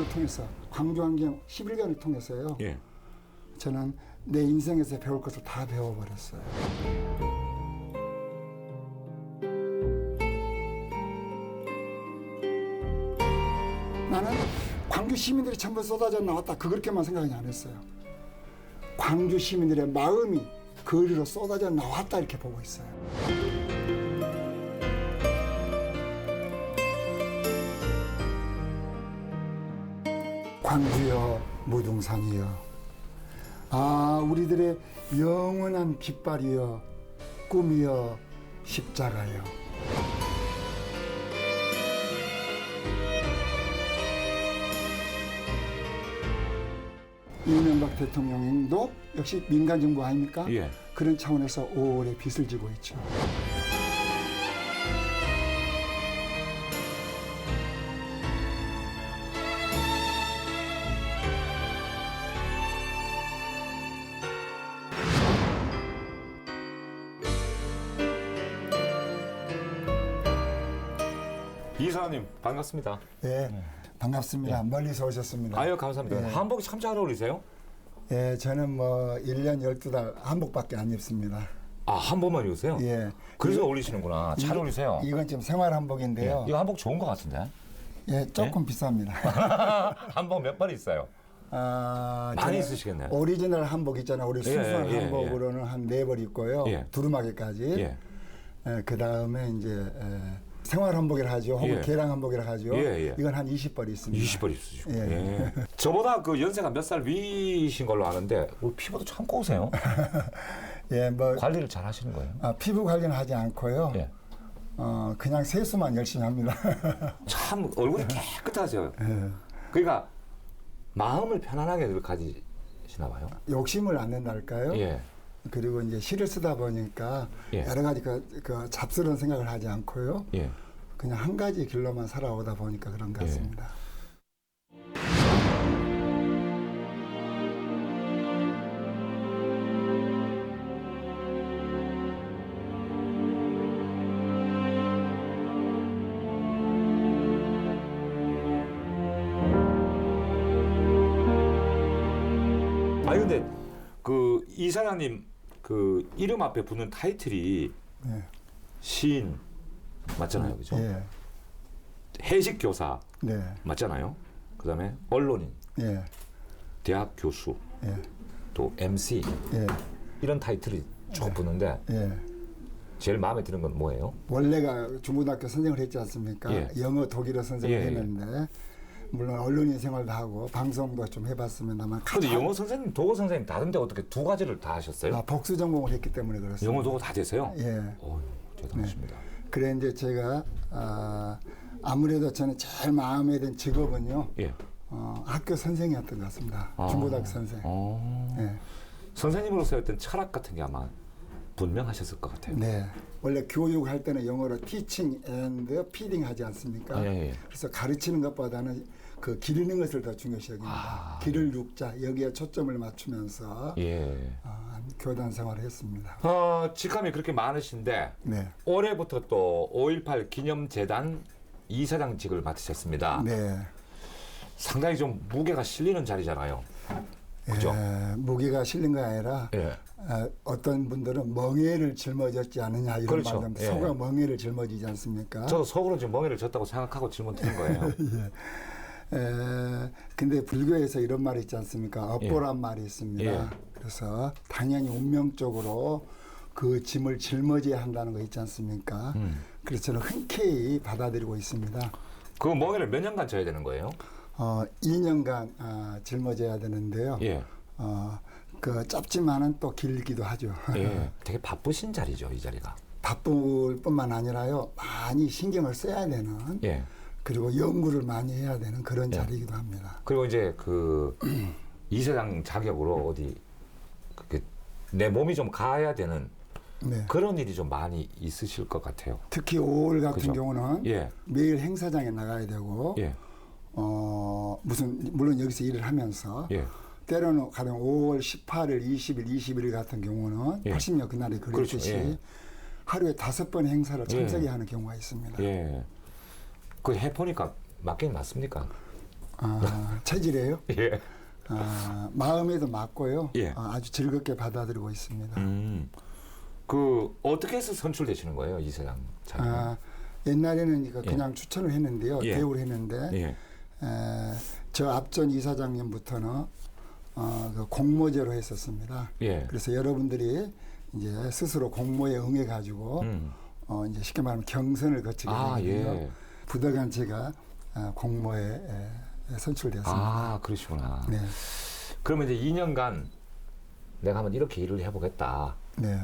광주를 통해서 광주환경 11년을 통해서요. 예. 저는 내 인생에서 배울 것을 다 배워버렸어요. 나는 광주 시민들이 전부 쏟아져 나왔다 그렇게만 생각이 안 했어요. 광주 시민들의 마음이 거리로 쏟아져 나왔다 이렇게 보고 있어요. 광주여 무등산이여 아 우리들의 영원한 깃발이여 꿈이여 십자가여 이명박 대통령도 역시 민간정부 아닙니까? 예. 그런 차원에서 5월에 빚을 지고 있죠. 이사장님 반갑습니다. 네, 반갑습니다. 멀리서 오셨습니다. 아유 감사합니다. 네. 한복이 참 잘 어울리세요? 예, 저는 뭐 1년 12달 한복밖에 안 입습니다. 아 한복만 입으세요? 예. 그래서 어울리시는구나. 잘 어울리세요. 이건 지금 생활 한복인데요. 예. 이거 한복 좋은 것 같은데? 예, 조금 비쌉니다. 한복 몇 벌 있어요? 아, 많이 있으시겠네요. 오리지널 한복 있잖아요. 우리 순수한 예, 한복으로는 한 4벌 있고요. 예. 두루마기까지. 예. 그 다음에 이제 생활 한복이라 하죠. 혹은 예. 개량 한복이라 하죠. 예, 예. 이건 한 20벌 있습니다. 20벌 있으시고. 예. 예. 저보다 그 연세가 몇 살 위신 걸로 아는데 피부도 참 고우세요. 예, 뭐 관리를 잘 하시는 거예요? 피부 관리는 하지 않고요. 예. 그냥 세수만 열심히 합니다. 참 얼굴이 깨끗하세요. 예. 그러니까 마음을 편안하게 가지시나 봐요. 욕심을 안 낸다 할까요? 예. 그리고 이제 시를 쓰다 보니까 예. 여러 가지 그 잡스러운 생각을 하지 않고요. 예. 그냥 한 가지 길로만 살아오다 보니까 그런 것 예. 같습니다. 아니 근데 그 이사장님 그 이름 앞에 붙는 타이틀이 네. 시인 맞잖아요, 그죠? 예. 해식 교사 네. 맞잖아요. 그다음에 언론인, 예. 대학 교수, 예. 또 MC 예. 이런 타이틀이 쭉 붙는데 예. 제일 마음에 드는 건 뭐예요? 원래가 중고등학교 선생을 했지 않습니까? 예. 영어, 독일어 선생을 예, 예. 했는데 물론 언론인 생활도 하고 방송도 좀 해봤습니다만 근데 영어 선생님, 독어 선생님 다른데 어떻게 두 가지를 다 하셨어요? 복수 전공을 했기 때문에 그렇습니다. 영어, 독어 다 되세요? 예. 어휴, 대단하십니다. 그래 이제 제가 아무래도 저는 제일 마음에 든 직업은요. 예. 학교 선생이었던 것 같습니다. 중고등학교 선생. 예. 선생님으로서의 어떤 철학 같은 게 아마 분명하셨을 것 같아요. 네. 원래 교육할 때는 영어로 teaching and feeding 하지 않습니까? 예. 그래서 가르치는 것보다는 그 기르는 것을 더 중요시 여깁니다. 기를 육자 여기에 초점을 맞추면서 예. 교단 생활을 했습니다. 직함이 그렇게 많으신데 네. 올해부터 또 5.18 기념재단 이사장직을 맡으셨습니다. 네. 상당히 좀 무게가 실리는 자리잖아요. 그죠? 무게가 실린 게 아니라 예. 어떤 분들은 멍에를 징어졌지 않느냐 이런 그렇죠. 말도 예. 소가 멍에를 짊어지지 않습니까? 저도 속으로 지금 멍에를 졌다고 생각하고 질문 드린 거예요. 근데 불교에서 이런 말이 있지 않습니까? 업보란 말이 있습니다. 예. 그래서 당연히 운명적으로 그 짐을 짊어져야 한다는 거 있지 않습니까? 그래서 저는 흔쾌히 받아들이고 있습니다. 그 멍에를 몇 년간 져야 되는 거예요? 2년간 짊어져야 되는데요. 예. 그 짧지만은 또 길기도 하죠. 예. 되게 바쁘신 자리죠, 이 자리가. 바쁠 뿐만 아니라요. 많이 신경을 써야 되는 예. 그리고 연구를 많이 해야 되는 그런 자리이기도 합니다. 그리고 이제 그 이사장 자격으로 어디 내 몸이 좀 가야 되는 네. 그런 일이 좀 많이 있으실 것 같아요. 특히 5월 같은 그죠? 경우는 예. 매일 행사장에 나가야 되고 예. 물론 여기서 일을 하면서 예. 때로는 가령 5월 18일, 20일, 21일 같은 경우는 예. 80년 그날이 그랬듯이 그렇죠. 예. 하루에 5번 행사를 참석해야 예. 하는 경우가 있습니다. 예. 그 해보니까 맞긴 맞습니까? 체질이에요. 예. 마음에도 맞고요. 예. 아주 즐겁게 받아들이고 있습니다. 그 어떻게 해서 선출되시는 거예요, 이사장 자격은? 옛날에는 이거 예. 그냥 추천을 했는데요. 예. 대우를 했는데 예. 저 앞전 이사장님부터는 그 공모제로 했었습니다. 예. 그래서 여러분들이 이제 스스로 공모에 응해가지고 이제 쉽게 말하면 경선을 거치게 되거든요. 예. 부득이한 제가 공모에 선출되었습니다. 아, 그러시구나. 네, 그러면 이제 2년간 내가 한번 이렇게 일을 해보겠다. 네.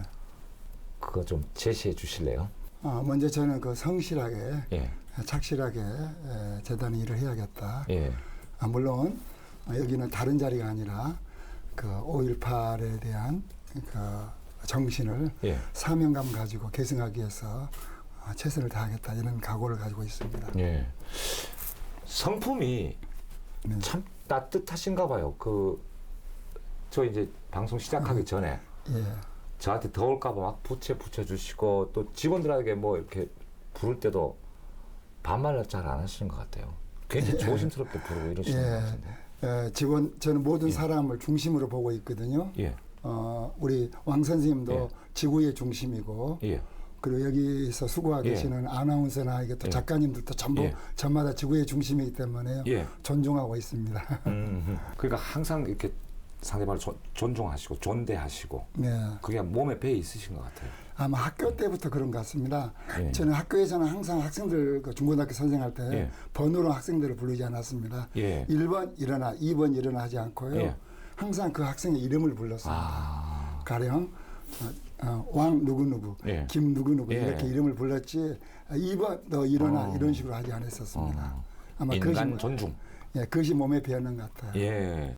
그거 좀 제시해 주실래요? 먼저 저는 그 성실하게, 예. 착실하게 재단 일을 해야겠다. 예. 물론 여기는 다른 자리가 아니라 그 5.18에 대한 그 정신을 예. 사명감 가지고 계승하기 위해서 최선을 다하겠다 이런 각오를 가지고 있습니다. 예. 성품이 네. 참 따뜻하신가 봐요. 저 이제 방송 시작하기 전에 예. 저한테 더울까봐 막 붙여주시고 또 직원들에게 뭐 이렇게 부를 때도 반말을 잘 안 하시는 것 같아요. 굉장히 조심스럽게 부르고 이러시는 것 같은데. 저는 모든 예. 사람을 중심으로 보고 있거든요. 예. 우리 왕 선생님도 예. 지구의 중심이고, 예. 그리고 여기서 수고하고 예. 계시는 아나운서나 이게 또 예. 작가님들도 전부 예. 저마다 지구의 중심이기 때문에 예. 존중하고 있습니다. 그러니까 항상 이렇게 상대방을 존중하시고 존대하시고 네. 그게 몸에 배에 있으신 것 같아요. 아마 학교 때부터 그런 것 같습니다. 예. 저는 학교에서는 항상 학생들 그 중고등학교 선생할 때 예. 번호로 학생들을 부르지 않았습니다. 예. 1번 일어나, 2번 일어나 하지 않고요. 예. 항상 그 학생의 이름을 불렀습니다. 가령 왕 누구누구, 예. 김 누구누구 예. 이렇게 이름을 불렀지 2번 너 일어나 이런 식으로 하지 않았었습니다. 아마 인간 존중. 그것이 몸에 배었는 것 같아요. 예.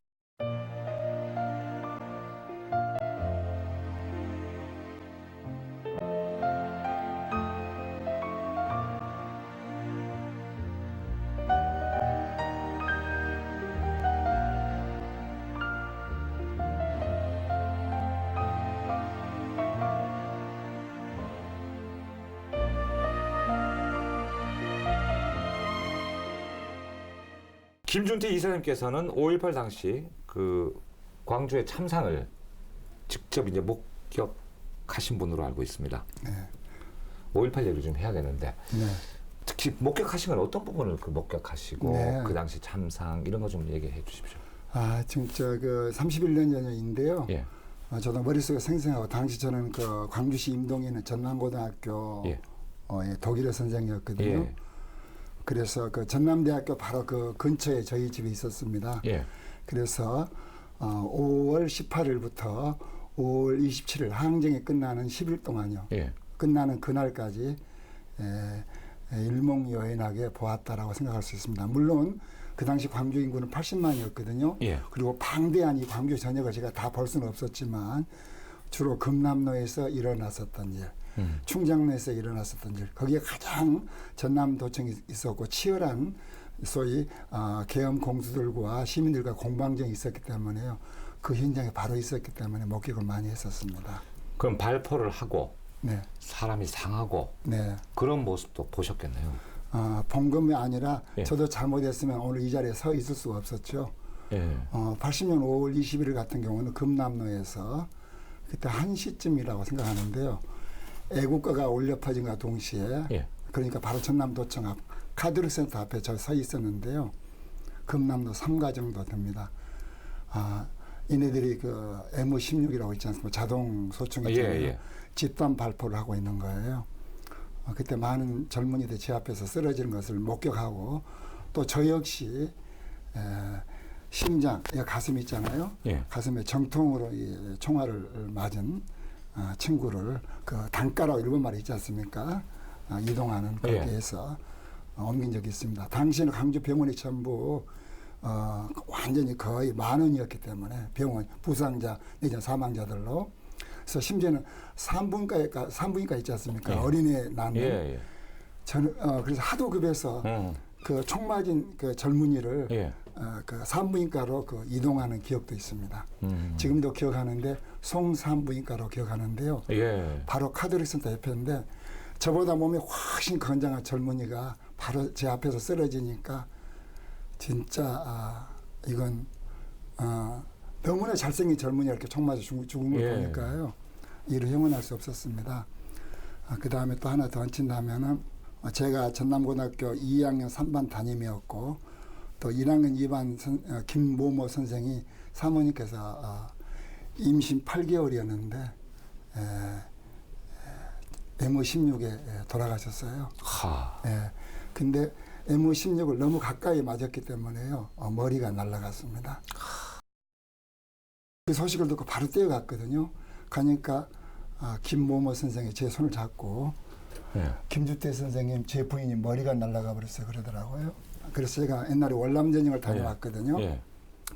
김준태 이사님께서는 5.18 당시 그 광주의 참상을 직접 이제 목격하신 분으로 알고 있습니다. 네. 5.18 얘기를 좀 해야겠는데 네. 특히 목격하신 건 어떤 부분을 목격하시고 네. 그 당시 참상 이런 거 좀 얘기해 주십시오. 지금 그 31년 전인데요. 예. 저도 머릿속에 생생하고 당시 저는 그 광주시 임동에 있는 전남고등학교 예. 독일어 선생이었거든요. 예. 그래서 그 전남대학교 바로 그 근처에 저희 집이 있었습니다. 예. 그래서 5월 18일부터 5월 27일 항쟁이 끝나는 10일 동안요. 예. 끝나는 그날까지 일목요연하게 보았다라고 생각할 수 있습니다. 물론 그 당시 광주 인구는 80만이었거든요. 예. 그리고 방대한 이 광주 전역을 제가 다 볼 수는 없었지만 주로 금남로에서 일어났었던 일, 충장로에서 일어났었던 일, 거기에 가장 전남도청이 있었고 치열한 소위 계엄 공수들과 시민들과 공방전이 있었기 때문에요. 그 현장에 바로 있었기 때문에 목격을 많이 했었습니다. 그럼 발포를 하고 네, 사람이 상하고 네. 그런 모습도 보셨겠네요. 본 것이 아니라 예. 저도 잘못했으면 오늘 이 자리에 서 있을 수가 없었죠. 예. 80년 5월 21일 같은 경우는 금남로에서 그때 1시쯤이라고 생각하는데요. 애국가가 울려 퍼진과 동시에 예. 그러니까 바로 전남도청 앞 카드룩센터 앞에 저 서 있었는데요. 금남로 3가 정도 됩니다. 얘네들이 그 M16이라고 있지 않습니까? 자동 소총 있잖아요. 예. 집단 발포를 하고 있는 거예요. 그때 많은 젊은이들 제 앞에서 쓰러지는 것을 목격하고 또 저 역시 심장, 가슴 있잖아요. 예. 가슴에 정통으로 이 총알을 맞은 친구를 그 단가라고 일본 말이 있지 않습니까? 이동하는 거기에서 옮긴 적이 있습니다. 당시에는 광주 병원이 전부 완전히 거의 만원이었기 때문에 병원 부상자 내지는 사망자들로 그래서 심지어는 산부인과 있지 않습니까? 예. 어린애 낳는 예. 저는 그래서 하도 급해서 그 총 맞은 그 젊은이를 예. 그 산부인과로 그 이동하는 기억도 있습니다. 지금도 기억하는데 송산부인과로 기억하는데요. 예. 바로 카드릭센터 옆인데 저보다 몸이 훨씬 건장한 젊은이가 바로 제 앞에서 쓰러지니까 진짜 이건 너무나 잘생긴 젊은이가 이렇게 총 맞아 죽은 걸 예. 보니까요. 이를 형언할 수 없었습니다. 그 다음에 또 하나 더 얹힌다면은 제가 전남고등학교 2학년 3반 담임이었고 또 1학년 2반 김모모 선생이 사모님께서 임신 8개월이었는데 M16에 돌아가셨어요. 하. 근데 M16을 너무 가까이 맞았기 때문에요. 머리가 날아갔습니다. 그 소식을 듣고 바로 뛰어갔거든요. 가니까 김모모 선생이 제 손을 잡고 예. 김주태 선생님 제 부인이 머리가 날아가 버렸어요 그러더라고요. 그래서 제가 옛날에 월남전쟁을 다녀왔거든요. 예.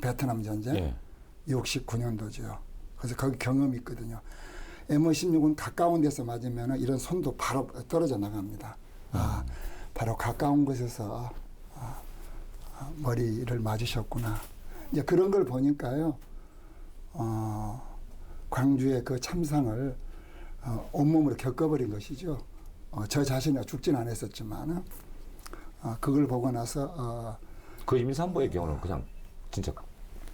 베트남 전쟁 예. 69년도죠. 그래서 거기 경험이 있거든요. M16은 가까운 데서 맞으면 이런 손도 바로 떨어져 나갑니다. 바로 가까운 곳에서 머리를 맞으셨구나. 이제 그런 걸 보니까요. 광주의 그 참상을 온몸으로 겪어버린 것이죠. 저 자신이 죽진 않았었지만 그걸 보고 나서 그 임산부의 경우는 그냥 진짜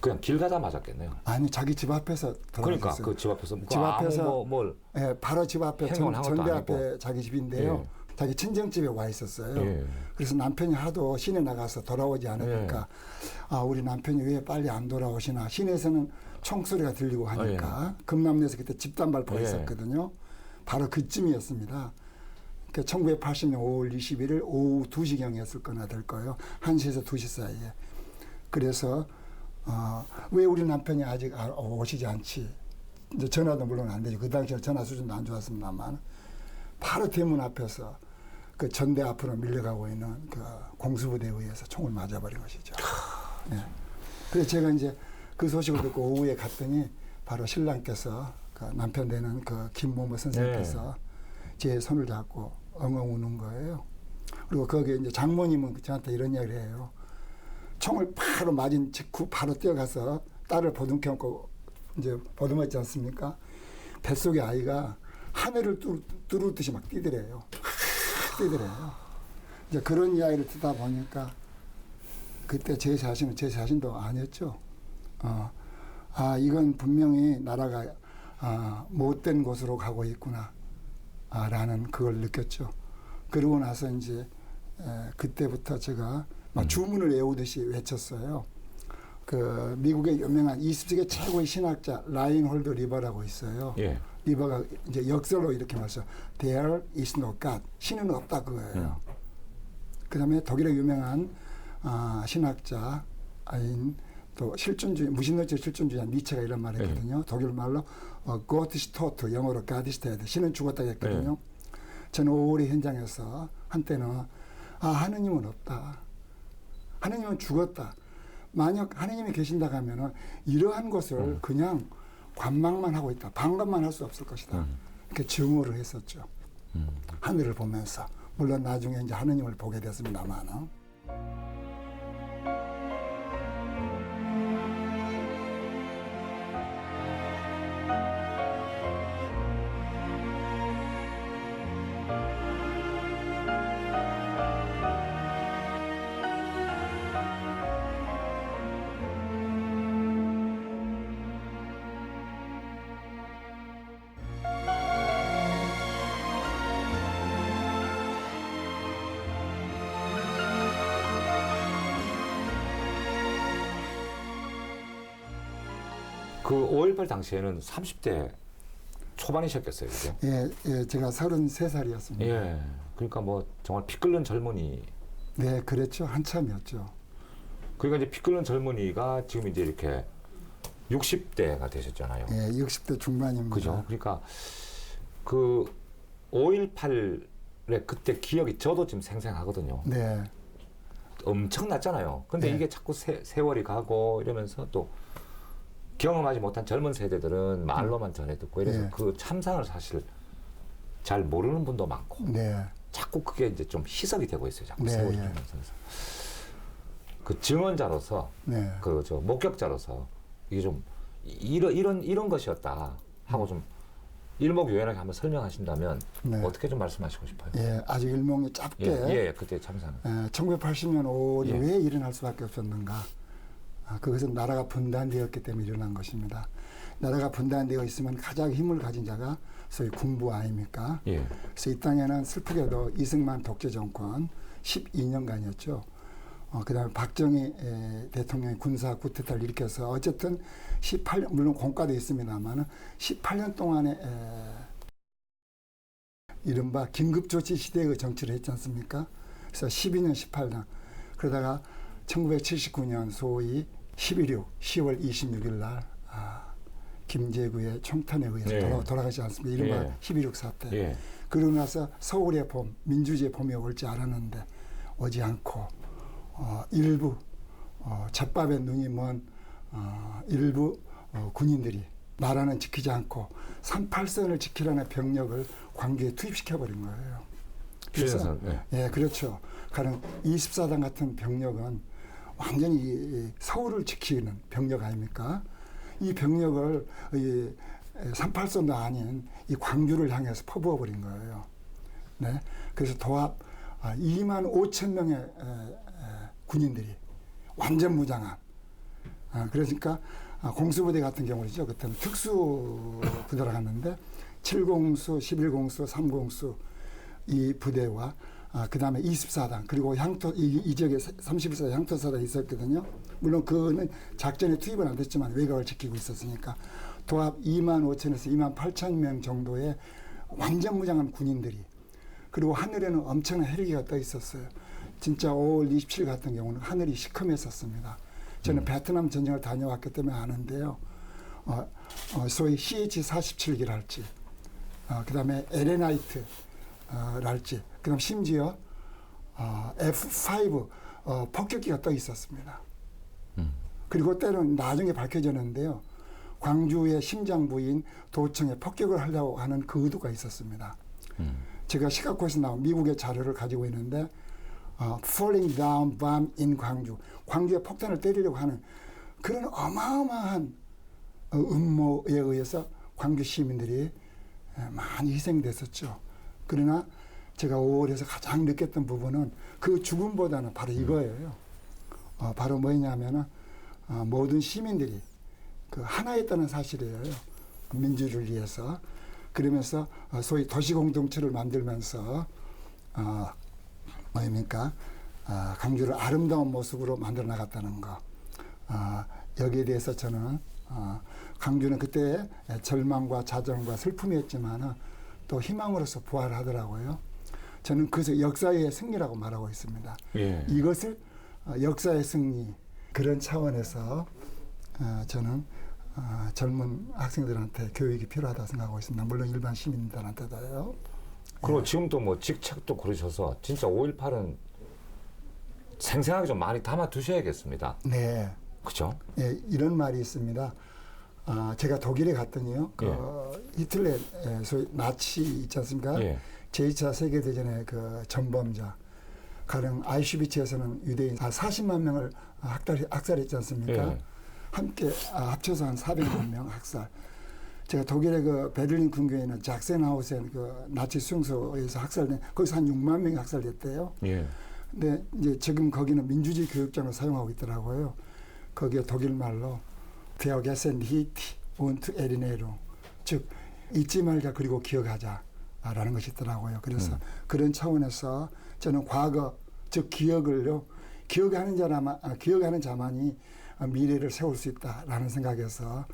그냥 길 가다 맞았겠네요. 아니 자기 집 앞에서 그러니까 돌아가셨어요. 그 집 앞에서 집 앞에서 뭘 예, 바로 집 앞에 행동을 한 것도 전대 아니고. 앞에 자기 집인데요. 자기 친정집에 와 있었어요. 예. 그래서 남편이 하도 시내 나가서 돌아오지 않으니까 우리 남편이 왜 빨리 안 돌아오시나. 시내에서는 총소리가 들리고 하니까 금남로에서 그때 집단 발포가 있었거든요. 바로 그쯤이었습니다. 그러니까 1980년 5월 21일 오후 2시경이었을 거나 될 거예요. 1시에서 2시 사이에. 그래서 왜 우리 남편이 아직 오시지 않지. 이제 전화도 물론 안 되죠. 그 당시에 전화 수준도 안 좋았습니다만 바로 대문 앞에서 그 전대 앞으로 밀려가고 있는 그 공수부대에 의해서 총을 맞아버린 것이죠. 네. 그래서 제가 이제 그 소식을 듣고 오후에 갔더니 바로 신랑께서 그 남편 되는 그 김모모 선생님께서 제 손을 잡고 엉엉 우는 거예요. 그리고 거기에 이제 장모님은 저한테 이런 이야기를 해요. 총을 바로 맞은 직후 바로 뛰어가서 딸을 보듬켜 안고 이제 보듬었지 않습니까? 뱃속의 아이가 하늘을 뚫듯이 막 뛰더래요. 뛰더래요. 이제 그런 이야기를 듣다 보니까 그때 제 자신도 아니었죠. 이건 분명히 나라가 못된 곳으로 가고 있구나. 라는 그걸 느꼈죠. 그러고 나서 이제 그때부터 제가 막 주문을 외우듯이 외쳤어요. 그 미국의 유명한 20세기 최고의 신학자 라인홀드 리버라고 있어요. 예. 리버가 이제 역설로 이렇게 말해서 There is no God. 신은 없다 그거예요. 그다음에 독일의 유명한 신학자인 또 실존주의 무신론적 실존주의자 니체가 이런 말을 했거든요. 독일 말로 Gott ist tot, 영어로 God is dead. 신은 죽었다 했거든요. 저는 5월의 현장에서 한때는 하느님은 없다. 하느님은 죽었다. 만약 하느님이 계신다 하면은 이러한 것을 그냥 관망만 하고 있다. 방관만 할 수 없을 것이다. 이렇게 증오를 했었죠. 하늘을 보면서. 물론 나중에 이제 하느님을 보게 됐습니다만. 그 5.18 당시에는 30대 초반이셨겠어요, 그죠? 예, 제가 33살이었습니다. 예. 그러니까 뭐 정말 피 끓는 젊은이. 네, 그랬죠. 한참이었죠. 그러니까 이제 피 끓는 젊은이가 지금 이제 이렇게 60대가 되셨잖아요. 예, 60대 중반입니다. 그죠? 그러니까 그 5.18의 그때 기억이 저도 지금 생생하거든요. 네. 엄청났잖아요. 근데 이게 자꾸 세월이 가고 이러면서 또 경험하지 못한 젊은 세대들은 말로만 전해 듣고 이래서 그 참상을 사실 잘 모르는 분도 많고 자꾸 그게 이제 좀 희석이 되고 있어요. 자꾸 세월이 가면서. 그 증언자로서 그 저 목격자로서 이게 좀 이런 것이었다 하고 좀 일목요연하게 한번 설명하신다면 네. 어떻게 좀 말씀하시고 싶어요? 예, 아주 일목이 짧게 예, 그때 참상. 1980년 5월이 예. 왜 일어날 수밖에 없었는가? 그것은 나라가 분단되었기 때문에 일어난 것입니다. 나라가 분단되어 있으면 가장 힘을 가진 자가 소위 군부 아닙니까? 예. 그래서 이 땅에는 슬프게도 이승만 독재 정권 12년간이었죠. 그다음에 박정희 대통령이 군사 쿠데타를 일으켜서 어쨌든 18년 물론 공과도 있습니다만 18년 동안에 이른바 긴급조치 시대의 정치를 했지 않습니까? 그래서 12년, 18년 그러다가 1979년 소위 11.6 10월 26일 날 김재구의 총탄에 의해서 네. 돌아가지 않습니까? 이른바 예. 12.6 사태. 예. 그러고 나서 서울의 봄, 민주주의의 봄이 올지 알았는데 오지 않고 일부 잿밥에 눈이 먼 일부 군인들이 나라는 지키지 않고 38선을 지키라는 병력을 광주에 투입시켜버린 거예요. 그래서 예, 그렇죠. 가령 24단 같은 병력은 완전히 서울을 지키는 병력 아닙니까? 이 병력을 38선도 아닌 이 광주를 향해서 퍼부어 버린 거예요. 네, 그래서 도합 2만 5천 명의 군인들이 완전 무장한. 그러니까 공수부대 같은 경우죠. 그때는 특수부대라 갔는데 7공수, 11공수, 3공수 이 부대와 그 다음에 24단 그리고 향토 이 지역에 31사 향토사단이 있었거든요. 물론 그거는 작전에 투입은 안 됐지만 외곽을 지키고 있었으니까 도합 2만 5천에서 2만 8천 명 정도의 완전 무장한 군인들이 그리고 하늘에는 엄청난 헬기가 떠 있었어요. 진짜 5월 27일 같은 경우는 하늘이 시커맸었습니다. 저는 베트남 전쟁을 다녀왔기 때문에 아는데요. 소위 CH-47기랄지, 그 다음에 LN-랄지, 그 다음 심지어 F5 폭격기가 떠 있었습니다. 그리고 때는 나중에 밝혀졌는데요. 광주의 심장부인 도청에 폭격을 하려고 하는 그 의도가 있었습니다. 제가 시카고에서 나온 미국의 자료를 가지고 있는데 Falling Down Bomb in 광주, 광주에 폭탄을 때리려고 하는 그런 어마어마한 음모에 의해서 광주 시민들이 많이 희생됐었죠. 그러나 제가 5월에서 가장 느꼈던 부분은 그 죽음보다는 바로 이거예요. 바로 뭐냐면은 모든 시민들이 그 하나였다는 사실이에요. 민주를 위해서. 그러면서 소위 도시공동체를 만들면서 뭐입니까? 광주를 아름다운 모습으로 만들어 나갔다는 거. 여기에 대해서 저는 광주는 그때 절망과 좌절과 슬픔이었지만 또 희망으로서 부활하더라고요. 저는 그래서 역사의 승리라고 말하고 있습니다. 예. 이것을 역사의 승리 그런 차원에서 저는 젊은 학생들한테 교육이 필요하다고 생각하고 있습니다. 물론 일반 시민들한테도요. 그리고 지금도 뭐 직책도 그러셔서 진짜 5.18은 생생하게 좀 많이 담아 두셔야겠습니다. 네. 그죠? 예, 이런 말이 있습니다. 제가 독일에 갔더니요. 히틀러, 소위 나치 있지 않습니까? 예. 제2차 세계대전의 그 전범자. 가령 아이슈비츠에서는 유대인 40만 명을 학살했지 않습니까? 예. 함께 합쳐서 한 400만 명 학살. 제가 독일의 그 베를린 근교에 있는 작센하우스의 그 나치 수용소에서 학살된 거기서 한 6만 명이 학살됐대요. 예. 근데 이제 지금 거기는 민주주의 교육장을 사용하고 있더라고요. 거기에 독일 말로 Vergessen nicht und erinnern, 즉 잊지 말자 그리고 기억하자라는 것이 있더라고요. 그래서 그런 차원에서 저는 과거 즉 기억을요 기억하는 자만이 미래를 세울 수 있다라는 생각에서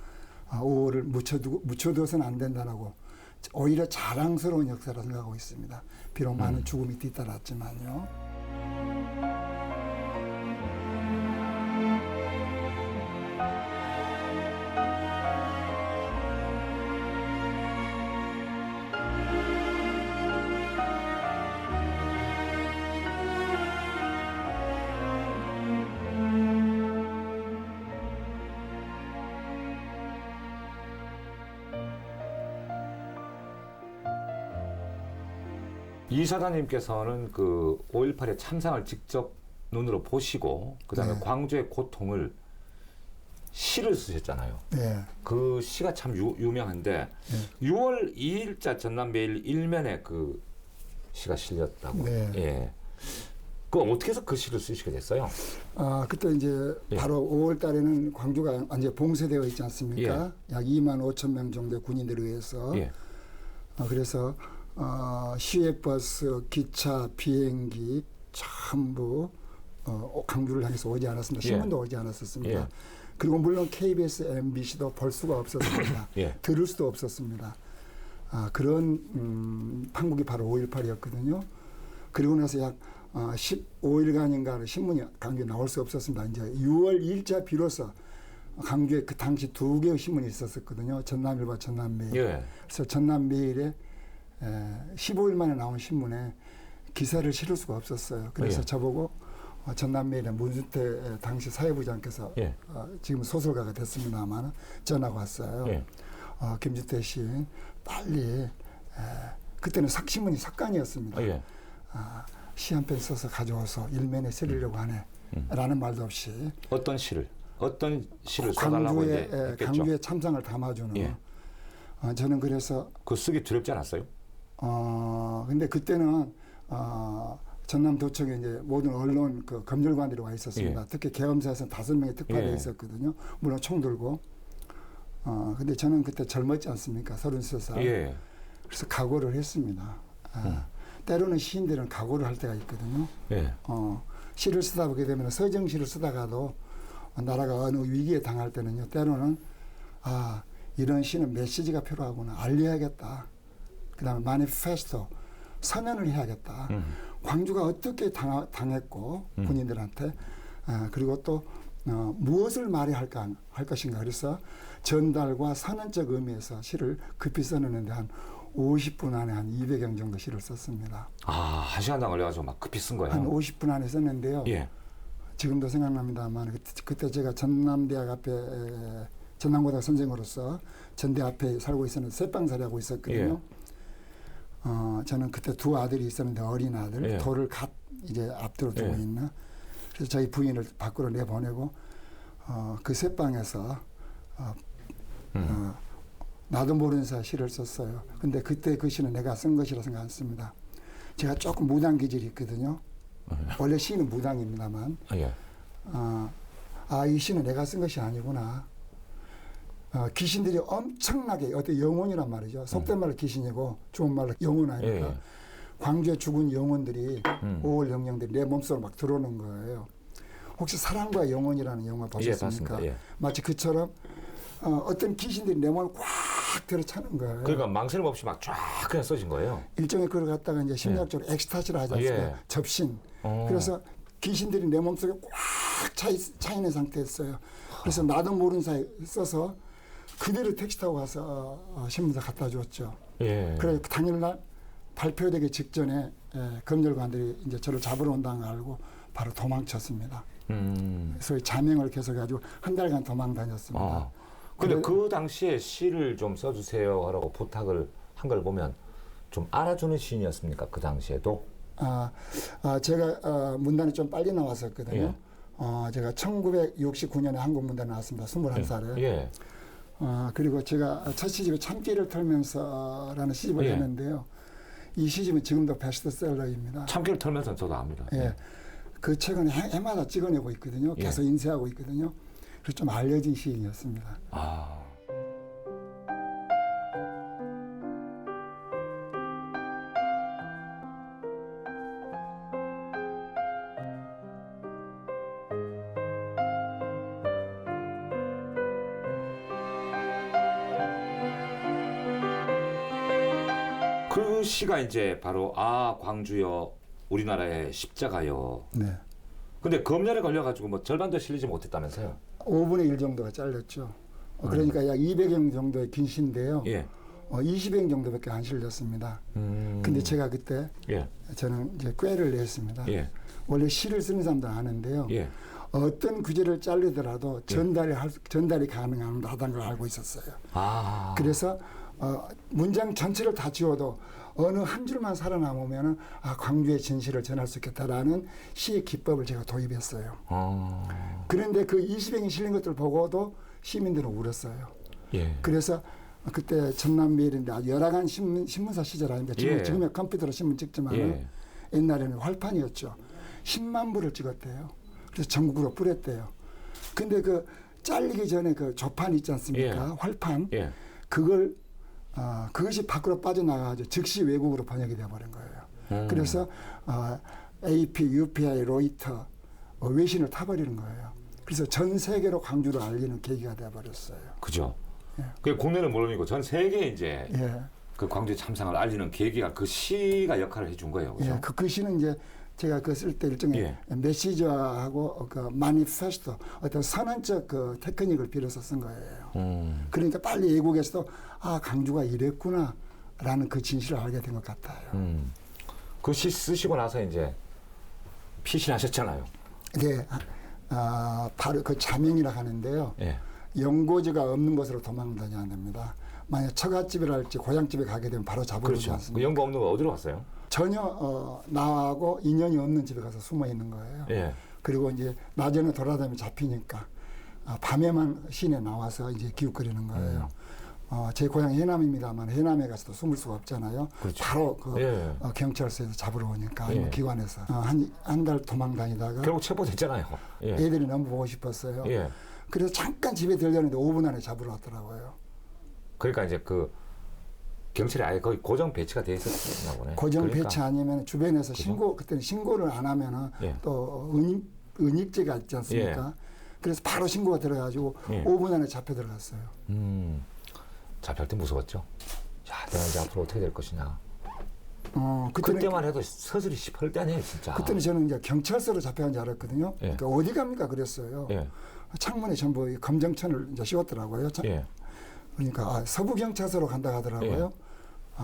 5월을 묻혀두어서는 안 된다라고 오히려 자랑스러운 역사라고 생각하고 있습니다. 비록 많은 죽음이 뒤따랐지만요. 이 사장님께서는 그 5.18의 참상을 직접 눈으로 보시고 그다음에 네. 광주의 고통을 시를 쓰셨잖아요. 네. 그 시가 참 유명한데 6월 2일자 전남매일 일면에 그 시가 실렸다고. 네. 예. 그 어떻게 해서 그 시를 쓰시게 됐어요? 그때 이제 예. 바로 5월 달에는 광주가 완전 봉쇄되어 있지 않습니까? 약 2만 5천 명 정도의 군인들에 의해서. 예. 그래서 시외버스, 기차, 비행기 전부 광주를 향해서 오지 않았습니다. 신문도 오지 않았었습니다. 예. 그리고 물론 KBS, MBC도 볼 수가 없었습니다. 예. 들을 수도 없었습니다. 그런 판국이 바로 5.18이었거든요. 그리고 나서 약 15일간인가 신문이 광주에 나올 수 없었습니다. 이제 6월 2일자 비로소 광주에 그 당시 2개의 신문이 있었거든요. 전남일보, 전남매일. 예. 그래서 전남매일에 15일 만에 나온 신문에 기사를 실을 수가 없었어요. 그래서 예. 저보고 전남매일의 문수태 당시 사회부장께서 예. 지금 소설가가 됐습니다만 전화가 왔어요. 예. 김주태 씨 빨리 그때는 신문이 석간이었습니다. 예. 시 한 편 써서 가져와서 일면에 실으려고 하네. 라는 말도 없이 어떤 시를 써달라고 이제 했겠죠. 광주의 참상을 담아주는. 예. 저는 그래서 그 쓰기 두렵지 않았어요? 근데 그때는 전남도청에 이제 모든 언론 그 검열관들이 와 있었습니다. 예. 특히 계엄사에서는 5명이 특파되어 예. 있었거든요. 물론 총 들고. 근데 저는 그때 젊었지 않습니까? 33살. 예. 그래서 각오를 했습니다. 때로는 시인들은 각오를 할 때가 있거든요. 예. 시를 쓰다 보게 되면 서정시를 쓰다가도 나라가 어느 위기에 당할 때는요. 때로는 이런 시는 메시지가 필요하구나. 알려야겠다. 그다음에 마니페스토 선언을 해야겠다. 광주가 어떻게 당했고 군인들한테 그리고 또 무엇을 말해야 할 것인가. 그래서 전달과 선언적 의미에서 시를 급히 써내는데 한 50분 안에 한 200영 정도 시를 썼습니다. 1시간당 걸려가지고 막 급히 쓴 거예요? 한 50분 안에 썼는데요. 예. 지금도 생각납니다만 그때 제가 전남대학 앞에 전남고등학교 선생으로서 전대 앞에 살고 있었는데 쇠빵살이 하고 있었거든요. 저는 그때 두 아들이 있었는데 어린 아들 예. 돌을 이제 앞뒤로 두고 있는. 그래서 저희 부인을 밖으로 내보내고 그 쇠빵에서 나도 모르는 사이 시를 썼어요. 근데 그때 그 시는 내가 쓴 것이라 생각 안 씁니다. 제가 조금 무당 기질이 있거든요. 원래 시는 무당입니다만 예. 이 시는 내가 쓴 것이 아니구나. 귀신들이 엄청나게 어떤 영혼이란 말이죠. 속된 말로 귀신이고 좋은 말로 영혼 아닙니까? 예. 광주에 죽은 영혼들이 5월 영령들이 내 몸속으로 막 들어오는 거예요. 혹시 사랑과 영혼이라는 영화 보셨습니까? 봤습니다. 예. 마치 그처럼 어떤 귀신들이 내 몸을 꽉 들어차는 거예요. 그러니까 망설임 없이 막 쫙 그냥 써진 거예요. 일종의 그걸 갖다가 이제 심리학적으로 엑스타시를 하지 않습니까? 예. 접신. 그래서 귀신들이 내 몸속에 꽉 차 있는 상태였어요. 그래서 나도 모르는 사이 써서 그대로 택시 타고 가서 신문사 갖다 줬죠. 예. 그래서 당일날 발표되기 직전에 검열관들이 이제 저를 잡으러 온다는 걸 알고 바로 도망쳤습니다. 그래서 자명을 계속 해가지고 한 달간 도망 다녔습니다. 근데 그 당시에 시를 좀 써주세요 하라고 부탁을 한 걸 보면 좀 알아주는 시인이었습니까? 그 당시에도? 제가 문단이 좀 빨리 나왔었거든요. 예. 제가 1969년에 한국 문단에 나왔습니다. 21살에. 예. 그리고 제가 첫 시집이 참기를 털면서라는 시집을 예. 했는데요. 이 시집은 지금도 베스트셀러입니다. 참기를 털면서 저도 압니다. 예. 그 책은 해마다 찍어내고 있거든요. 계속 인쇄하고 있거든요. 그래서 좀 알려진 시인이었습니다. 그 시가 이제 바로 광주여 우리나라의 십자가여. 네. 근데 검열에 걸려가지고 뭐 절반도 실리지 못했다면서요? 5분의 1 정도가 잘렸죠. 그러니까 약 200영 정도의 긴 시인데요. 예. 20영 정도밖에 안 실렸습니다. 근데 제가 그때 예. 저는 이제 꾀를 냈습니다. 예. 원래 시를 쓰는 사람도 아는데요. 예. 어떤 구절을 자르더라도 전달이 가능하다는 걸 알고 있었어요. 아. 그래서 문장 전체를 다 지워도 어느 한 줄만 살아남으면 광주의 진실을 전할 수 있겠다라는 시의 기법을 제가 도입했어요. 그런데 그 20행이 실린 것들을 보고도 시민들은 울었어요. 예. 그래서 그때 전남미일인데 아주 열악한 신문사 시절 아닙니까? 예. 지금의 컴퓨터로 신문 찍지만 예. 옛날에는 활판이었죠. 10만 부를 찍었대요. 그래서 전국으로 뿌렸대요. 근데 그 잘리기 전에 그 조판 있지 않습니까? 예. 활판. 예. 그걸 그것이 밖으로 빠져나가서 즉시 외국으로 번역이 돼버린 거예요. 그래서 AP, UPI, 로이터 외신을 타버리는 거예요. 그래서 전 세계로 광주를 알리는 계기가 돼버렸어요. 그죠. 예. 그 국내는 물론이고 전 세계에 이제 예. 그 광주의 참상을 알리는 계기가 그 시가 역할을 해준 거예요. 그죠? 예, 그 글씨는 이제 제가 그 쓸 때 일종의 예. 메시지하고 그 마니페스토 어떤 선언적 그 테크닉을 빌어서 쓴 거예요. 그러니까 빨리 외국에서도 광주가 이랬구나라는 그 진실을 알게 된 것 같아요. 그 시 쓰시고 나서 이제 피신하셨잖아요. 네, 바로 그 자명이라 하는데요. 예. 연고지가 없는 곳으로 도망다녀야 안 됩니다. 만약 처갓집이랄지 고향집에 가게 되면 바로 잡아오지 그렇죠. 않습니까? 그 연고 없는 거 어디로 갔어요? 전혀 나하고 인연이 없는 집에 가서 숨어 있는 거예요. 예. 그리고 이제 낮에는 돌아다니면 잡히니까 밤에만 시내 나와서 이제 기웃거리는 거예요. 제 고향 해남입니다만 해남에 가서도 숨을 수가 없잖아요. 그렇죠. 바로 그 예. 경찰서에서 잡으러 오니까 예. 기관에서 한 달 도망 다니다가 결국 체포됐잖아요. 예. 애들이 너무 보고 싶었어요. 예. 그래서 잠깐 집에 들렸는데 5분 안에 잡으러 왔더라고요. 그러니까 이제 그 경찰이 아예 거의 고정 배치가 돼 있었나 보네. 고정 그러니까. 배치 아니면 주변에서 그때는 신고를 안 하면은 예. 또 은닉죄가 있지 않습니까? 그래서 바로 신고가 들어가지고 예. 5분 안에 잡혀 들어갔어요. 잡혀갈 때 무서웠죠. 야, 내가 이제 앞으로 어떻게 될 것이냐. 그때는 그때만 해도 서슬이 시펄 때 아니에요, 진짜. 그때는 저는 이제 경찰서로 잡혀간 줄 알았거든요. 예. 그러니까 어디 갑니까 그랬어요. 예. 창문에 전부 이 검정천을 이제 씌웠더라고요. 예. 그러니까 서부 경찰서로 간다 하더라고요.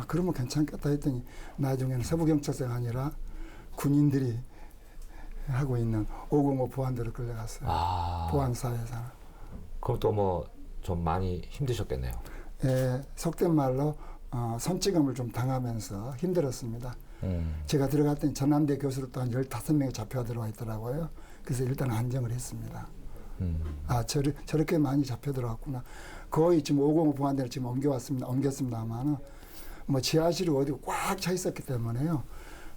그러면 괜찮겠다 했더니 나중에는 서부 경찰서가 아니라 군인들이 하고 있는 505 보안대로 끌려갔어요. 보안사에서. 그럼 또 뭐 좀 많이 힘드셨겠네요. 예, 속된 말로 손찌검을 좀 당하면서 힘들었습니다. 제가 들어갔더니 전남대 교수로 또 한 15명이 잡혀가 들어와 있더라고요. 그래서 일단 안정을 했습니다. 저렇게 많이 잡혀 들어왔구나. 거의 지금 505 보안대를 지금 옮겼습니다만은 뭐 지하실이 어디 꽉 차 있었기 때문에요.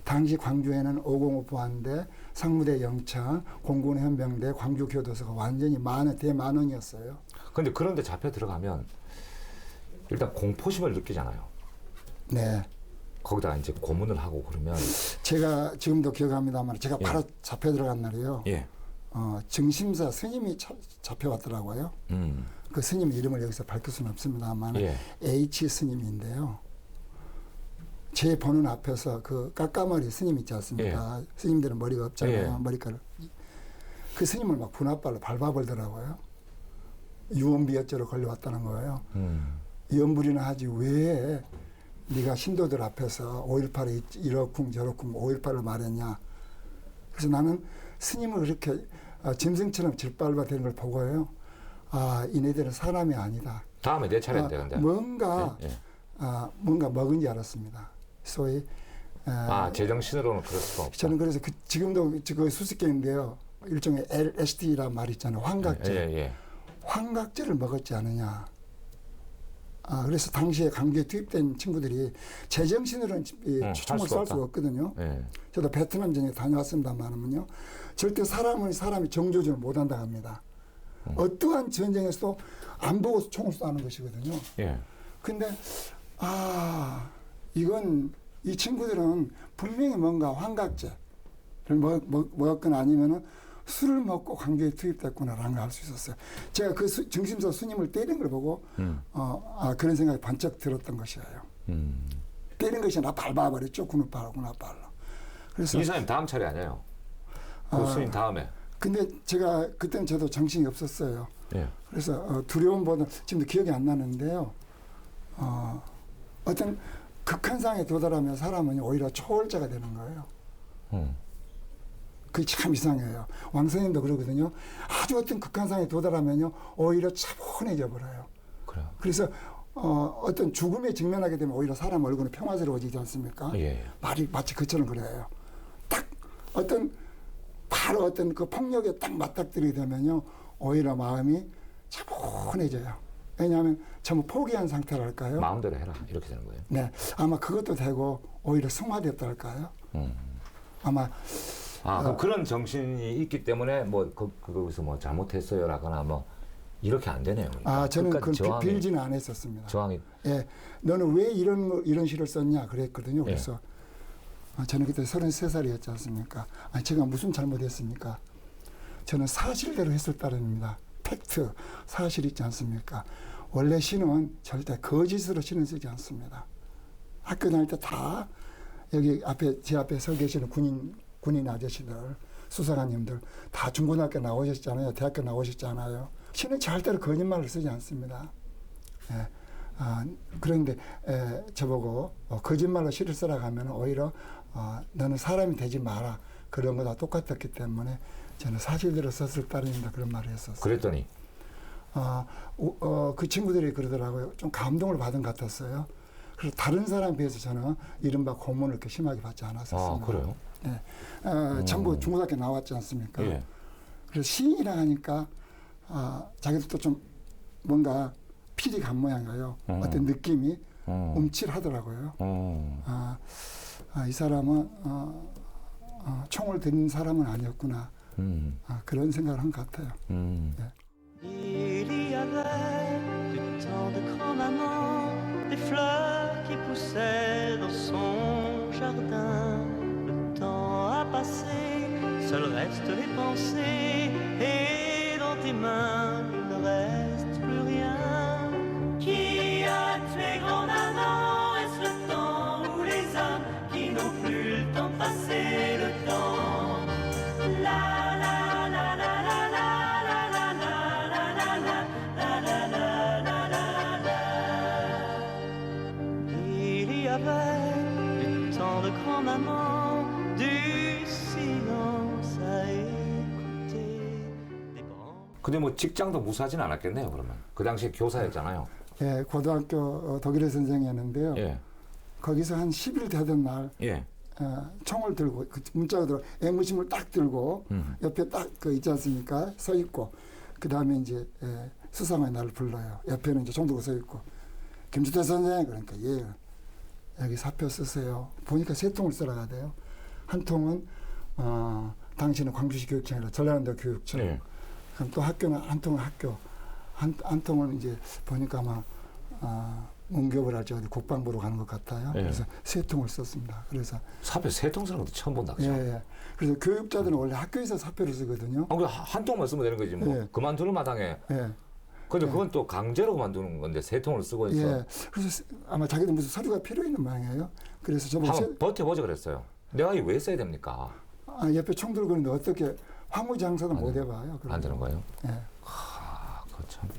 당시 광주에는 505 보안대, 상무대 영창, 공군 현병대, 광주 교도소가 완전히 대만원이었어요. 근데 그런데 잡혀 들어가면 일단 공포심을 느끼잖아요. 네. 거기다가 이제 고문을 하고 그러면 제가 지금도 기억합니다만 제가 예. 바로 잡혀 들어간 날이요. 예. 증심사 스님이 잡혀왔더라고요. 그 스님 이름을 여기서 밝힐 수는 없습니다만 예. H 스님인데요. 제 보는 앞에서 그 까까머리 스님 있지 않습니까? 스님들은 머리가 없잖아요. 머리카락. 그 스님을 막 분화발로 밟아버리더라고요. 유언비어죄로 걸려왔다는 거예요. 연불이나 하지 왜 네가 신도들 앞에서 5.18에 이러쿵 저러쿵 5.18을 말했냐. 그래서 나는 스님을 그렇게 짐승처럼 짓밟아 되는 걸 보고요. 이네들은 사람이 아니다. 다음에 내 차례인데 근데. 뭔가 먹은지 알았습니다. 소위 제정신으로는 그럴 수가 없다. 저는 그래서 지금도 그 수수께끼인데요. 일종의 LSD란 말 있잖아요. 환각제. 환각제를 먹었지 않느냐. 그래서 당시에 강주에 투입된 친구들이 제정신으로는 총을 쏠 수가 없거든요. 저도 베트남전에 다녀왔습니다만은요. 절대 사람이 정조준을 못한다 합니다. 어떠한 전쟁에서도 안 보고 총을 쏘는 것이거든요. 근데 이건 이 친구들은 분명히 뭔가 환각제를 먹었거나 아니면은 술을 먹고 광주에 투입됐구나라는 걸 알 수 있었어요. 제가 그 증심소 스님을 때린 걸 보고 그런 생각이 번쩍 들었던 것이에요. 때린 것이 나 밟아버렸죠. 군우발로. 그래서 이 사님 다음 차례 아니에요. 그 스님 다음에. 근데 제가 그때는 저도 정신이 없었어요. 그래서 두려움보다 지금도 기억이 안 나는데요. 어떤 극한상에 도달하면 사람은 오히려 초월자가 되는 거예요. 그게 참 이상해요. 왕선님도 그러거든요. 아주 어떤 극한상에 도달하면요, 오히려 차분해져 버려요. 그래요. 그래서 어떤 죽음에 직면하게 되면 오히려 사람 얼굴은 평화스러워지지 않습니까? 예. 말이 마치 그처럼 그래요. 딱 바로 어떤 그 폭력에 딱 맞닥뜨리게 되면요, 오히려 마음이 차분해져요. 왜냐하면 전부 포기한 상태랄까요? 마음대로 해라 이렇게 되는 거예요. 네, 아마 그것도 되고 오히려 승화됐달까요? 아마 그럼 그런 정신이 있기 때문에 뭐 거기서 뭐 잘못했어요라거나 뭐 이렇게 안 되네요. 그러니까 저는 끝까지 그건 빌지는 안 했었습니다. 저항이 예, 너는 왜 이런 시를 썼냐 그랬거든요. 그래서 저는 그때 33살이었지 않습니까? 아니, 제가 무슨 잘못했습니까? 저는 사실대로 했을 따름입니다. 팩트, 사실 있지 않습니까? 원래 시는 절대 거짓으로 시는 쓰지 않습니다. 학교 다닐 때 다 여기 제 앞에 서 계시는 군인 아저씨들, 수사관님들 다 중고등학교 나오셨잖아요. 대학교 나오셨잖아요. 시는 절대로 거짓말을 쓰지 않습니다. 예. 그런데 저보고 거짓말로 시를 쓰라고 하면 오히려 너는 사람이 되지 마라. 그런 거 다 똑같았기 때문에 저는 사실대로 썼을 따름입니다. 그런 말을 했었어요. 그랬더니 그 친구들이 그러더라고요. 좀 감동을 받은 것 같았어요. 그래서 다른 사람에 비해서 저는 이른바 고문을 이렇게 심하게 받지 않았었습니다. 그래요? 네. 전부 중고등학교 나왔지 않습니까? 예. 그래서 시인이라 하니까 자기들도 좀 뭔가 필이 간 모양이에요. 어떤 느낌이 움찔하더라고요. 이 사람은 총을 든 사람은 아니었구나. 그런 생각을 한 것 같아요. 네. Il y avait du temps de grand-maman, des fleurs qui poussaient dans son jardin. Le temps a passé, seul restent les pensées, et dans tes mains il ne reste plus rien. Qui a tué grand-maman? Est-ce le temps ou les hommes qui n'ont plus le temps de passer le temps? La la la la la la la la la la la la la la la la. Il y avait du temps de grand-maman, du silence à écouter, des branches. 근데 뭐 직장도 무사하진 않았겠네요. 그러면 그 당시에 교사였잖아요. 예, 고등학교 독일어 선생이었는데요. 예. 거기서 한 10일 되던 날 예. 총을 들고 문자가 들어 애무심을 딱 들고 옆에 딱 그 있지 않습니까? 서 있고 그 다음에 이제 수상관이 나를 불러요. 옆에는 이제 총 들고 서 있고 김주태 선생 그러니까 예 여기 사표 쓰세요. 보니까 3통을 쓰라가 돼요. 한 통은 당신은 광주시 교육청이라 전라남도 교육청. 예. 그럼 또 학교는 한 통은 학교 한 통은 이제 보니까 아마 문교부를 할지 어디 국방부로 가는 것 같아요. 예. 그래서 3통을 썼습니다. 그래서 사표 3통 쓰는 것도 처음 본다. 그죠? 예. 그래서 교육자들은 원래 학교에서 사표를 쓰거든요. 한 통만 쓰면 되는 거지 뭐. 예. 그만두는 마당에. 예. 근데 그건 또 강제로 그만두는 건데 3통을 쓰고 있어. 예. 그래서 아마 자기도 무슨 서류가 필요 있는 모양이에요. 그래서 저보고 한번 버텨보자 그랬어요. 내가 이거 왜 써야 됩니까? 옆에 총 들고 있는데 어떻게 화무장사도 못 해봐요. 안 되는 거예요? 예. 그거 참.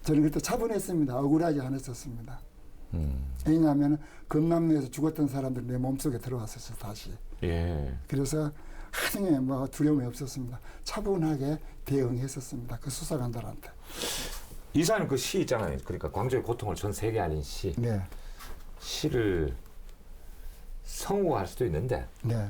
저는 그때 차분했습니다. 억울하지 않았었습니다. 왜냐하면 금남로에서 죽었던 사람들이 내 몸속에 들어왔었어요. 다시. 예. 그래서 하등에 뭐 두려움이 없었습니다. 차분하게 대응했었습니다. 그 수사관들한테. 이사님 그 시 있잖아요. 그러니까 광주의 고통을 전 세계 알린 시. 네. 시를 성우할 수도 있는데 네.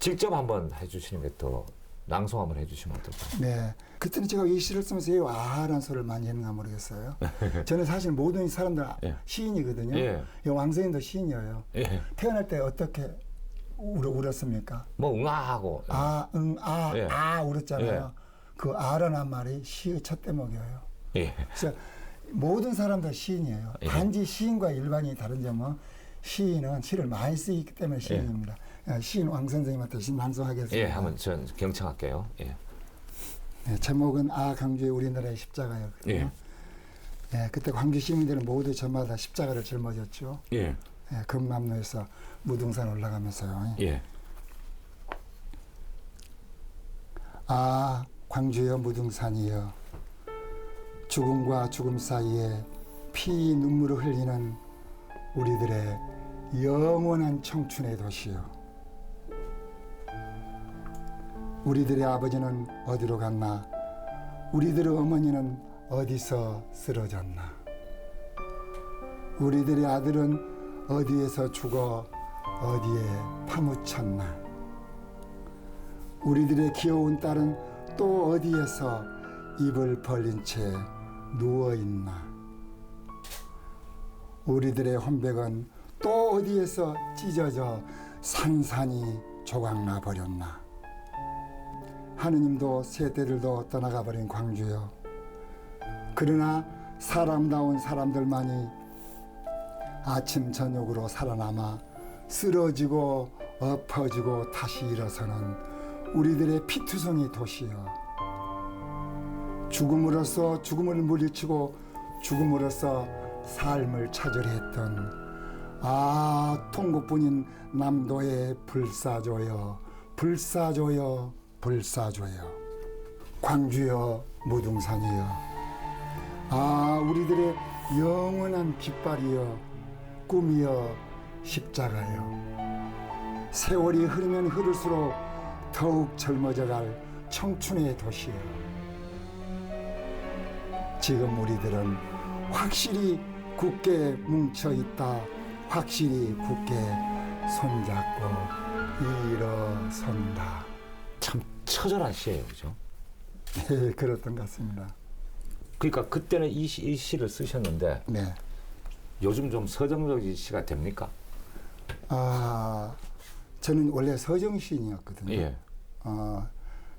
직접 한번 해주시는 게 또 낭송 한번 해주시면 어떨까요? 네. 그때는 제가 이 시를 쓰면서 왜 아라는 소리를 많이 했는가 모르겠어요. 저는 사실 모든 사람들 예. 시인이거든요. 예. 왕세인도 시인이에요. 예. 태어날 때 어떻게 울었습니까? 뭐 응아하고. 예. 울었잖아요. 예. 그 아라는 말이 시의 첫 대목이에요. 예. 그래서 모든 사람들 시인이에요. 예. 단지 시인과 일반인이 다른 점은 시인은 시를 많이 쓰기 때문에 시인입니다. 시인 왕 선생님한테 시 낭송하겠습니다. 예, 한번 전 경청할게요. 예. 네, 제목은 강주의 우리나라의 십자가였거든요. 예. 네, 그때 광주 시민들은 모두 저마다 십자가를 짊어졌죠. 예. 네, 금남로에서 무등산 올라가면서요. 예. 광주여 무등산이여 죽음과 죽음 사이에 피 눈물을 흘리는 우리들의 영원한 청춘의 도시여. 우리들의 아버지는 어디로 갔나? 우리들의 어머니는 어디서 쓰러졌나? 우리들의 아들은 어디에서 죽어 어디에 파묻혔나? 우리들의 귀여운 딸은 또 어디에서 입을 벌린 채 누워있나? 우리들의 혼백은 또 어디에서 찢어져 산산이 조각나 버렸나? 하느님도 세대들도 떠나가 버린 광주여, 그러나 사람다운 사람들만이 아침 저녁으로 살아남아 쓰러지고 엎어지고 다시 일어서는 우리들의 피투성이 도시여, 죽음으로써 죽음을 물리치고 죽음으로써 삶을 찾으려 했던 통곡뿐인 남도의 불사조여, 불사조여, 불사조여, 광주여, 무등산이여, 우리들의 영원한 깃발이여, 꿈이여, 십자가여, 세월이 흐르면 흐를수록 더욱 젊어져갈 청춘의 도시여, 지금 우리들은 확실히 굳게 뭉쳐있다, 확실히 굳게 손잡고 일어선다. 참 처절한 시예요, 그죠? 네, 그랬던 것 같습니다. 그러니까 그때는 이 시를 쓰셨는데 네. 요즘 좀 서정적인 시가 됩니까? 저는 원래 서정시인이었거든요. 예.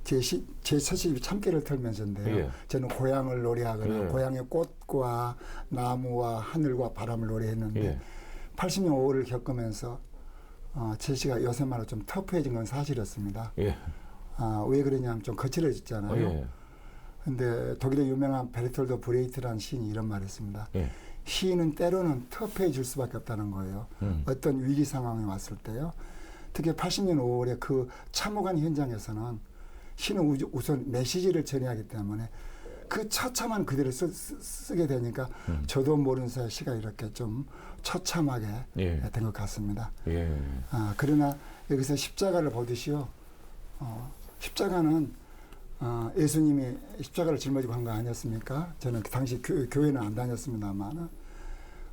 제 서식이 참깨를 털면서인데요. 예. 저는 고향을 노래하거나 예. 고향의 꽃과 나무와 하늘과 바람을 노래했는데 예. 80년 5월을 겪으면서 제 시가 요새 말로 좀 터프해진 건 사실이었습니다. 예. 왜 그러냐면 좀 거칠어졌잖아요. 예. 근데 독일의 유명한 베르톨드 브레이트라는 시인이 이런 말을 했습니다. 예. 시인은 때로는 터프해질 수밖에 없다는 거예요. 어떤 위기 상황이 왔을 때요. 특히 80년 5월에 그 참혹한 현장에서는 시는 우선 메시지를 전해하기 때문에 그 처참한 그대로 쓰게 되니까 저도 모르는 사이 시가 이렇게 좀 처참하게 예. 된 것 같습니다. 예. 그러나 여기서 십자가를 보듯이요. 십자가는 예수님이 십자가를 짊어지고 한 거 아니었습니까? 저는 그 당시 교회는 안 다녔습니다만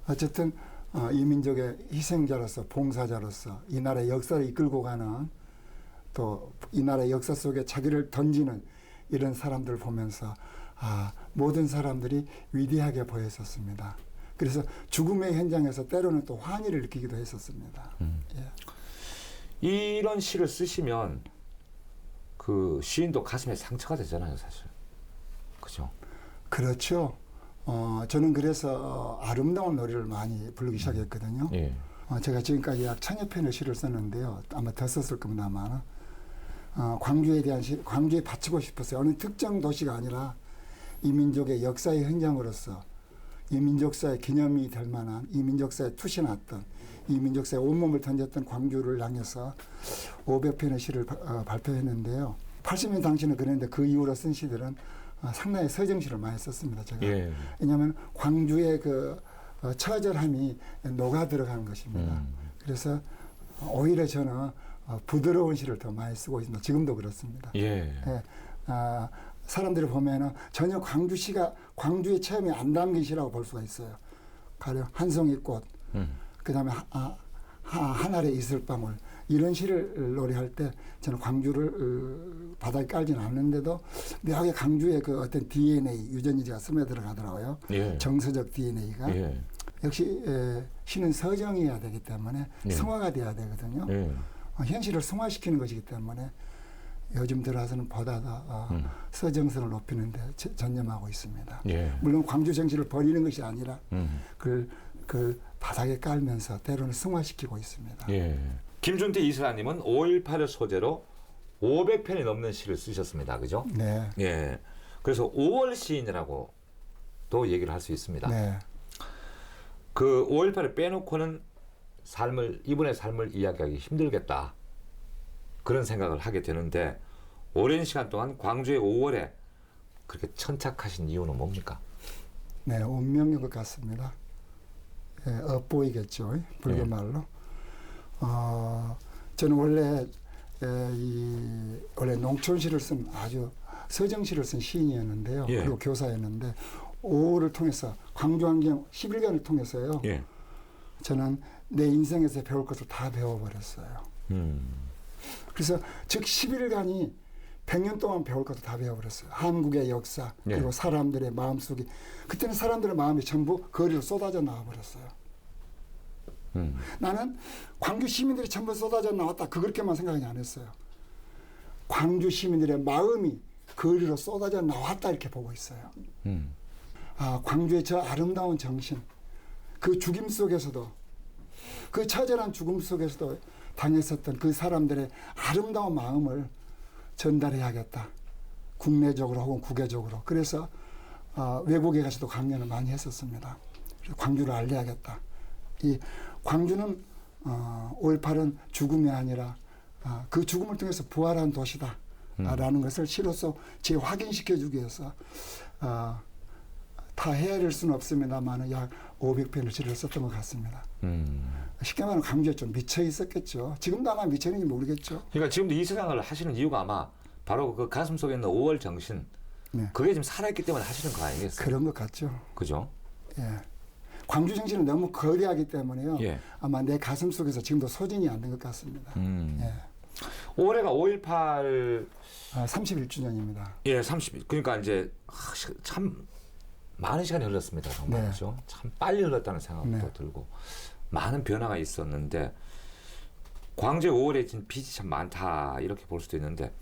어쨌든 이 민족의 희생자로서 봉사자로서 이 나라의 역사를 이끌고 가는, 또 이 나라의 역사 속에 자기를 던지는 이런 사람들 보면서 모든 사람들이 위대하게 보였었습니다. 그래서 죽음의 현장에서 때로는 또 환희를 느끼기도 했었습니다. 예. 이런 시를 쓰시면 그 시인도 가슴에 상처가 되잖아요, 사실. 그죠? 그렇죠. 저는 그래서 아름다운 노래를 많이 부르기 시작했거든요. 예. 제가 지금까지 약 1000여 편의 시를 썼는데요. 아마 더 썼을 겁니다만 광주에 대한 시, 광주에 바치고 싶었어요. 어느 특정 도시가 아니라 이 민족의 역사의 현장으로서 이 민족사의 기념이 될 만한, 이 민족사에 투신했던, 이 민족사에 온몸을 던졌던 광주를 향해서 500편의 시를 발표했는데요. 80년 당시는 그랬는데 그 이후로 쓴 시들은 상당히 서정시를 많이 썼습니다. 제가. 예. 왜냐하면 광주의 그 처절함이 녹아 들어가는 것입니다. 그래서 오히려 저는 부드러운 시를 더 많이 쓰고 있습니다. 지금도 그렇습니다. 예. 예. 사람들이 보면은 전혀 광주의 체험이 안 담긴 시라고 볼 수가 있어요. 가령 한송이 꽃, 그다음에 하늘의 이슬방울, 이런 시를 노래할 때 저는 광주를 바닥에 깔지는 않는데도 묘하게 광주의 그 어떤 DNA, 유전이가 스며들어 가더라고요. 예. 정서적 DNA가. 예. 역시 시는 서정이어야 되기 때문에 예. 성화가 돼야 되거든요. 예. 현실을 성화시키는 것이기 때문에 요즘 들어서는 보다 더 서정성을 높이는 데 전념하고 있습니다. 예. 물론 광주 정신을 버리는 것이 아니라 그걸 바닥에 깔면서 때로는 승화시키고 있습니다. 예. 김준태 이슬아님은 5.18을 소재로 500편이 넘는 시를 쓰셨습니다. 그죠? 네. 예. 그래서 5월 시인이라고 또 얘기를 할 수 있습니다. 네. 그 5.18을 빼놓고는 이분의 삶을 이야기하기 힘들겠다. 그런 생각을 하게 되는데 오랜 시간 동안 광주의 5월에 그렇게 천착하신 이유는 뭡니까? 네, 운명인 것 같습니다. 예, 엇보이겠죠, 붉은 말로. 저는 원래 농촌시를 쓴 아주 서정시를 쓴 시인이었는데요. 예. 그리고 교사였는데 5월을 통해서 광주환경 10일간을 통해서요. 예. 저는 내 인생에서 배울 것을 다 배워버렸어요. 그래서 즉 10일간이 100년 동안 배울 것도 다 배워버렸어요. 한국의 역사 그리고 예. 사람들의 마음속이 그때는 사람들의 마음이 전부 거리로 쏟아져 나와버렸어요. 나는 광주 시민들이 전부 쏟아져 나왔다 그렇게만 생각이 안 했어요. 광주 시민들의 마음이 거리로 쏟아져 나왔다 이렇게 보고 있어요. 아, 광주의 저 아름다운 정신 그 죽임 속에서도 그 처절한 죽음 속에서도 당했었던 그 사람들의 아름다운 마음을 전달해야겠다. 국내적으로 혹은 국외적으로. 그래서 외국에 가서도 강연을 많이 했었습니다. 그래서 광주를 알려야겠다. 이 광주는 5.18은 죽음이 아니라 그 죽음을 통해서 부활한 도시다. 라는 것을 시로써 재확인시켜주기 위해서 다 헤아릴 수는 없습니다만 약 500편을 시를 썼던 것 같습니다. 쉽게 말하면 광주에 좀 미쳐 있었겠죠. 지금도 아마 미쳐 있는지 모르겠죠. 그러니까 지금도 이 생각을 하시는 이유가 아마 바로 그 가슴 속에 있는 5월 정신 네. 그게 지금 살아있기 때문에 하시는 거 아니겠어요? 그런 것 같죠. 그죠? 예. 광주 정신을 너무 거대하기 때문에요. 예. 아마 내 가슴 속에서 지금도 소진이 안 된 것 같습니다. 예. 올해가 5.18 31주년입니다. 예, 30일. 그러니까 이제 참 많은 시간이 흘렀습니다. 정말 네. 그죠? 참 빨리 흘렀다는 생각도 네. 들고 많은 변화가 있었는데 광주의 5월에 진 빚이 참 많다 이렇게 볼 수도 있는데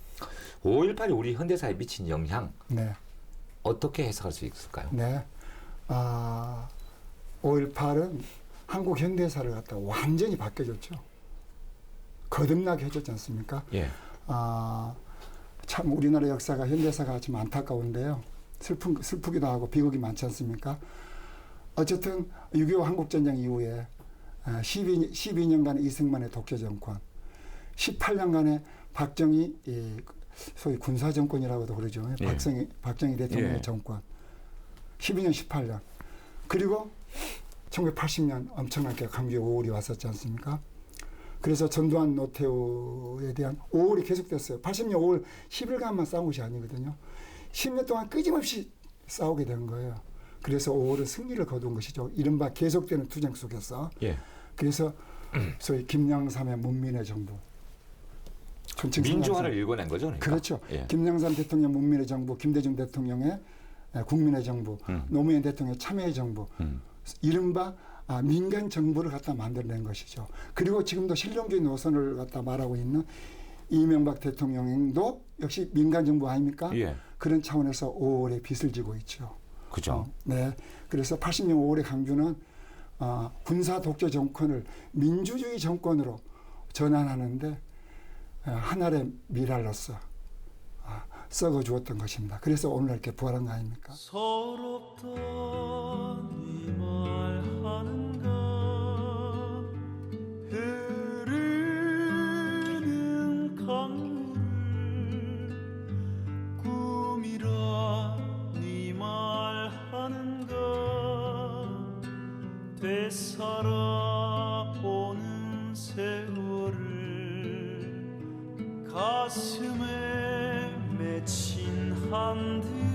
5.18이 우리 현대사에 미친 영향 네. 어떻게 해석할 수 있을까요? 네. 5.18은 한국 현대사를 갖다 완전히 바뀌어줬죠. 거듭나게 해줬지 않습니까? 예. 참 우리나라 역사가 현대사가 좀 안타까운데요. 슬프기도 하고 비극이 많지 않습니까? 어쨌든 6.25 한국전쟁 이후에 12년간의 이승만의 독재 정권, 18년간의 박정희 소위 군사 정권이라고도 그러죠. 예. 박정희 대통령의 예. 정권. 12년, 18년. 그리고 1980년 엄청나게 광주에 5월이 왔었지 않습니까? 그래서 전두환 노태우에 대한 5월이 계속됐어요. 80년 5월 10일간만 싸운 것이 아니거든요. 10년 동안 끊임없이 싸우게 된 거예요. 그래서 5월은 승리를 거둔 것이죠. 이른바 계속되는 투쟁 속에서. 예. 그래서 소위 김영삼의 문민의 정부. 민주화를 일궈낸 거죠. 그러니까. 그렇죠. 예. 김영삼 대통령 문민의 정부, 김대중 대통령의 국민의 정부, 노무현 대통령의 참여의 정부. 이른바 민간 정부를 갖다 만들어낸 것이죠. 그리고 지금도 실용주의 노선을 갖다 말하고 있는 이명박 대통령도 역시 민간 정부 아닙니까? 예. 그런 차원에서 5월에 빚을 지고 있죠. 그죠. 네. 그래서 80년 5월의 강주는 군사 독재 정권을 민주주의 정권으로 전환하는데 하나의 미랄로서 썩어 주었던 것입니다. 그래서 오늘 이렇게 부활한 거 아닙니까? 서럽던 이 말하는가 흐르는 강물을 꿈이라 네 말하는가 되살아오는 세월을 가슴에 맺힌 한들